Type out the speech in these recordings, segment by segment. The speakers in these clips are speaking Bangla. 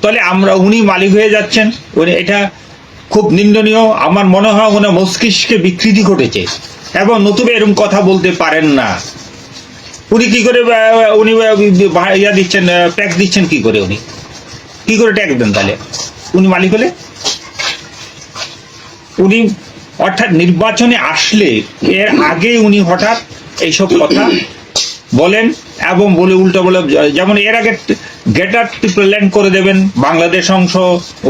তাহলে আমরা উনি মালিক হয়ে যাচ্ছেন, এটা খুব নিন্দনীয়। আমার মনে হয় ওনার মস্তিষ্কে বিকৃতি ঘটেছে এবং নতুবা এরকম কথা বলতে পারেন না। উনি কি করে উনি ইয়া দিচ্ছেন, ট্যাক্স দিচ্ছেন কি করে? উনি কি করে ট্যাক্স দেন তাহলে উনি মালিক হলে? উনি অর্থাৎ নির্বাচনে আসলে এর আগে উনি হঠাৎ এইসব কথা বলেন এবং বলে উল্টো বলে, যেমন এর আগে গেটার ল্যান্ড করে দেবেন বাংলাদেশ অংশ,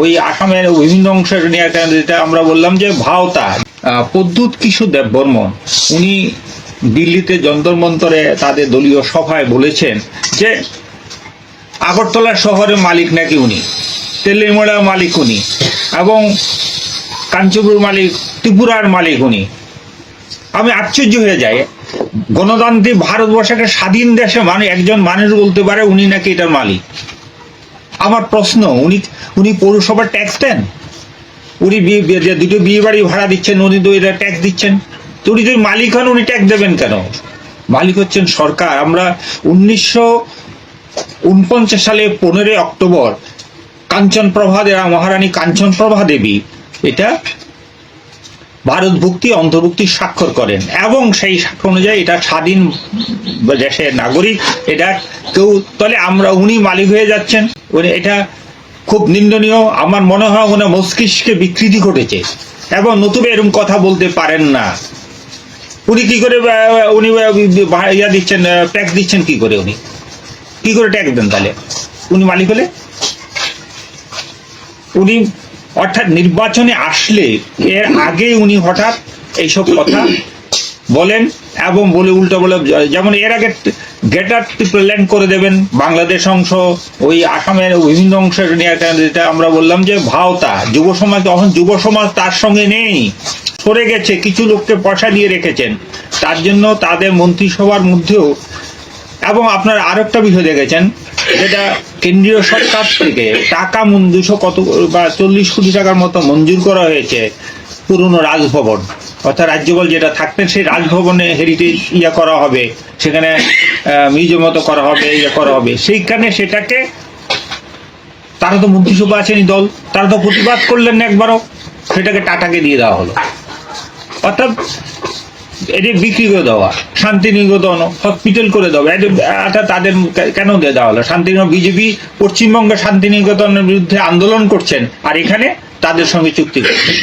ওই আসামের বিভিন্ন অংশের নিয়ে, যেটা আমরা বললাম যে ভাওতা। প্রদ্যুৎ কিশোর দেববর্মন উনি দিল্লিতে যন্তর মন্তরে তাদের দলীয় সভায় বলেছেন যে আগরতলা শহরের মালিক নাকি উনি, তেলিয়ামুড়ার মালিক উনি, এবং কাঞ্চনপুর মালিক, ত্রিপুরার মালিক উনি। আমি আশ্চর্য হয়ে যাই, গণতান্ত্রিক ভারতবর্ষ একটা স্বাধীন দেশে একজন মানুষ বলতে পারে উনি নাকি এটার মালিক। আমার প্রশ্ন, উনি পৌরসভার ট্যাক্স দেন? উনি দুটো বিয়ে বাড়ি ভাড়া দিচ্ছেন, উনি তো এটা ট্যাক্স দিচ্ছেন। তো উনি যদি মালিক হন উনি ট্যাক্স দেবেন কেন? মালিক হচ্ছেন সরকার। আমরা 1949 সালে 15 অক্টোবর কাঞ্চনপ্রভা মহারানী কাঞ্চনপ্রভা দেবী এটা ভারতভুক্তি অন্তর্ভুক্তি স্বাক্ষর করেন এবং সেই স্বাক্ষর অনুযায়ী এটা স্বাধীন দেশের নাগরিক। এটা কেউ, তাহলে আমরা উনি মালিক হয়ে যাচ্ছেন, এটা খুব নিন্দনীয়। আমার মনে হয় ওনার মস্তিষ্কে বিকৃতি ঘটেছে এবং নতুবা এরকম কথা বলতে পারেন না। উনি কি করে উনি ইয়া দিচ্ছেন, ট্যাক্স দিচ্ছেন কি করে? উনি কি করে ট্যাক্স দেন তাহলে উনি মালিক হলে? উনি অর্থাৎ নির্বাচনে আসলে এর আগে উনি হঠাৎ এইসব কথা বলেন এবং বলে উল্টো বলে, যেমন এর আগে গেটার ল্যান্ড করে দেবেন বাংলাদেশ অংশ, ওই আসামের বিভিন্ন অংশের নিয়ে, যেটা আমরা বললাম যে ভাওতা। যুব সমাজ, তখন যুব সমাজ তার সঙ্গে নেই, সরে গেছে, কিছু লোককে পয়সা দিয়ে রেখেছেন তার জন্য তাদের মন্ত্রিসভার মধ্যেও। এবং আপনারা আরো একটা বিষয় দেখেছেন, যেটা কেন্দ্রীয় সরকার থেকে টাকা 200 কত বা 40 কোটি টাকার মতো মঞ্জুর করা হয়েছে পুরনো রাজভবন, অর্থাৎ রাজ্যপাল যেটা থাকতেন সেই রাজভবনে হেরিটেজ ইয়া করা হবে, সেখানে মিউজিয়াম মতো করা হবে, ইয়ে করা হবে। সেইখানে সেটাকে তারা তো মন্ত্রিসভা আছেনি দল, তারা তো প্রতিবাদ করলেন না একবারও, সেটাকে টাটাকে দিয়ে দেওয়া হলো। অর্থাৎ এটি বিক্রি করে দেওয়া, শান্তিনিকেতন হসপিটাল করে দেওয়া, এটা তাদের কেন দিয়ে দেওয়া হলো? শান্তিনিকেতন, বিজেপি পশ্চিমবঙ্গে শান্তিনিকেতনের বিরুদ্ধে আন্দোলন করছেন আর এখানে তাদের সঙ্গে চুক্তি করছেন।